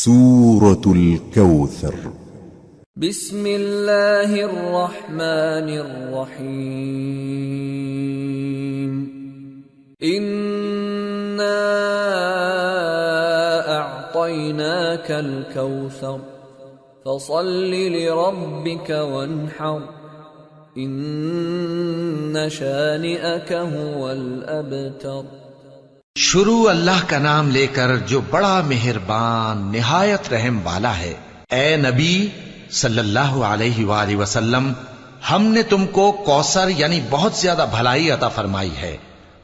سورة الكوثر. بسم الله الرحمن الرحيم. إنا أعطيناك الكوثر فصل لربك وانحر إن شانئك هو الأبتر। शुरू अल्लाह का नाम लेकर जो बड़ा मेहरबान निहायत रहम वाला है। ए नबी सल्लल्लाहु अलैहि वसल्लम, हमने तुमको कौसर यानी बहुत ज्यादा भलाई अता फरमाई है,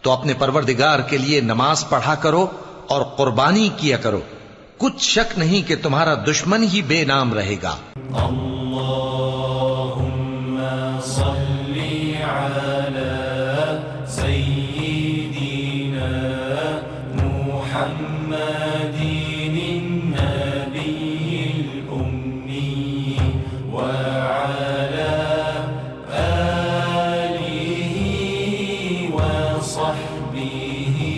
तो अपने परवरदिगार के लिए नमाज पढ़ा करो और कुर्बानी किया करो। कुछ शक नहीं कि तुम्हारा दुश्मन ही बेनाम रहेगा। अल्लाहुम्मा सल्ली अला सय्यिदिना मुहम्मदिन नबिय्यिल उम्मी व अला आलिहि व सहबिही